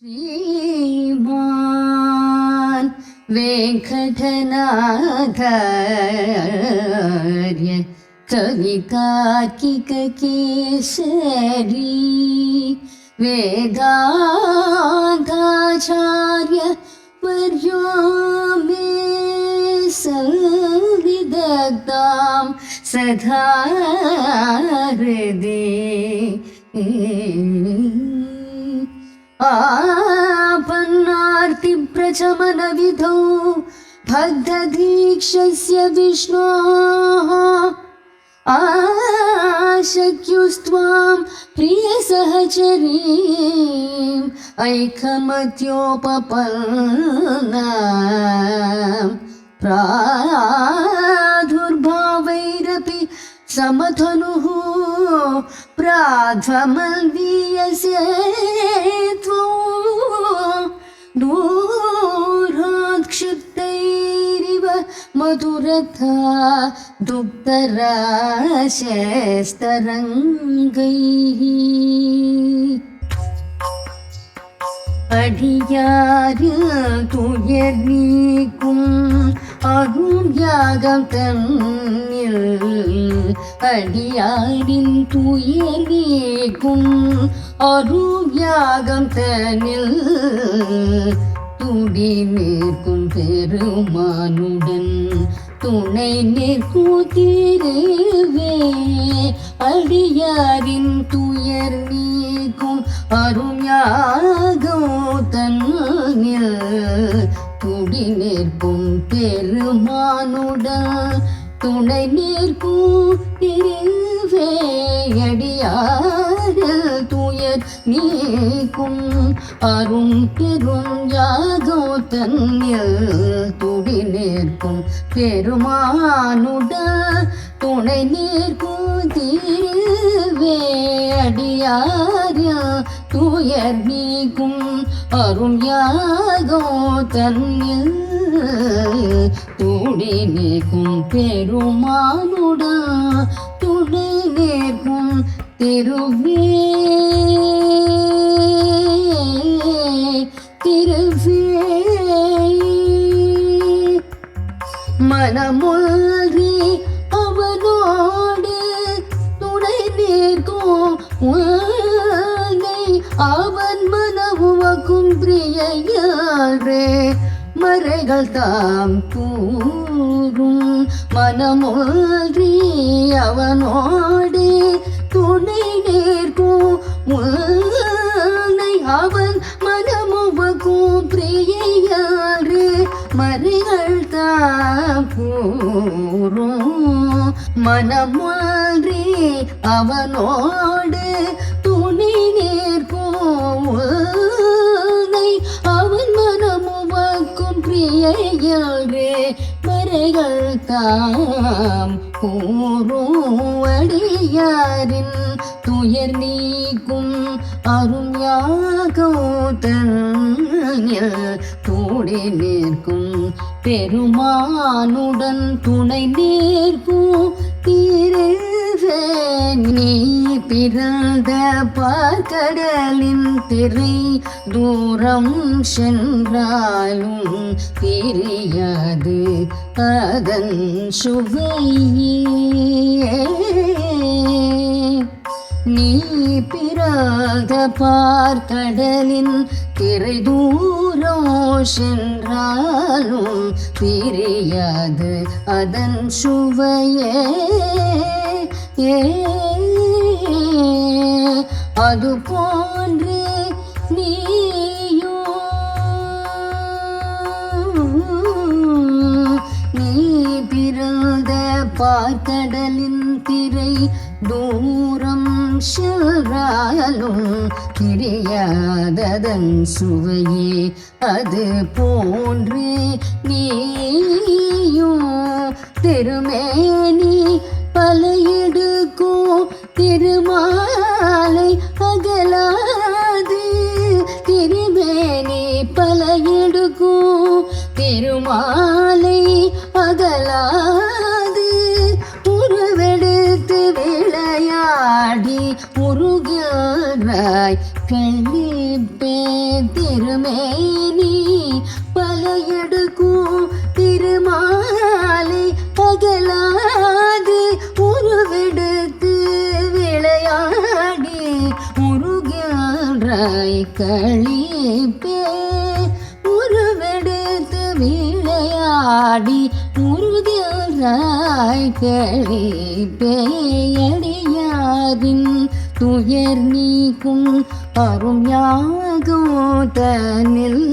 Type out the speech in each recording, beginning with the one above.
श्रीमान वेंकटनाथार्य कवितार्किककेसरी वेदांताचार्य वर्यो मे संविदग्धां सदा हृदि आपन्नार्ति प्रचमनविधौ भक्तदीक्षस्य विष्णोः आशक्युस्त्वां प्रियसहचरीम् ऐकमत्योपपन्नां प्रादुर्भावैरपि समधनुः प्राध्वमल्वीयसे त्वं दूरोत्क्षिप्तैरिव मधुरथा दुग्धराशस्तरङ्गैः அடியாரில் துயர் நீக்கும் அருள் யாகம் தன்னில் அடியாரின் துயர் நீக்கும் அருள் யாகம் தன்னில் துடி நிற்கும் பெருமானுடன் துணை நிற்கும் திருவே அடியாரின் துயர் நீக்கும் அருஞாகம் தன்னில் துடி நிற்கும் பெருமானுடன் துணை நிற்கும் திருவே அடியாரில் துயர் நீக்கும் அரும் பெரும் யாகோ தன்னில் துடி நிற்கும் பெருமானுடன் துணை நிற்கும் திருவே அடியாரில் துயர் நீக்கும் அரும் யாகோ தன்னில் துடி நிற்கும் பெருமானுடன் துணை நிற்கும் திருவே மனமுல்றி அவனோடு துணை நிற்கும் உன்னை அவன் மனவுவக்கும் பிரியையாரே மறைகள் தாம் கூறும் மனமுல்றி அவனோடு துணை நிற்கும் உன்னை அவன் மனமுவக்கும் பிரியையாரே மறைகள் தாம் கூறும் மனமுல்றி அவனோடு துணை நிற்கும் உன்னை அவன் மனமுவக்கும் பிரியையாரே மறைகள் தாம் கூறும் அடியாரின் துயர் நீக்கும் அரும் யாகோ தன்னில் துடி நிற்கும் பெருமானுடன் துணை நிற்கும் திருவே நீ பிறந்த பார்க்கடலின் திரை தூரம் சென்றாலும் பிரியாது அதன் சுவையே நீ பிறந்த பார்க்கடலின் திரை தூரம் சென்றாலும் பிரியாது அதன் சுவையே அது போன்று நீ பிறந்த பார்க்கடலின் திரை தூரம் சென்றாலும் பிரியாததன் சுவையே அது போன்று நீயும் திருமேனி பல எடுக்கும் திருமாலை அகலாது திருமேனி பல எடுக்கும் திருமாலை அகலாது உருவெடுத்து விளையாடி உருகிறாய் கழிப்பே திருமேனி பல எடுக்கும் திருமாலை பகலாது உருவெடுத்து விளையாடி முருகராய் களிப்பே உருவெடுத்து விளையாடி முருகராய் களிப்பே அடியாரின் துயர் நீக்கும் அரும் யாகம் தனில்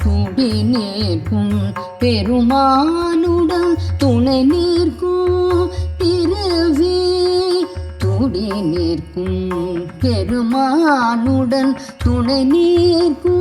துடி நிற்கும் பெருமானுடன் துணை நிற்கும் திருவே துடி நிற்கும் பெருமானுடன் துணை நிற்கும்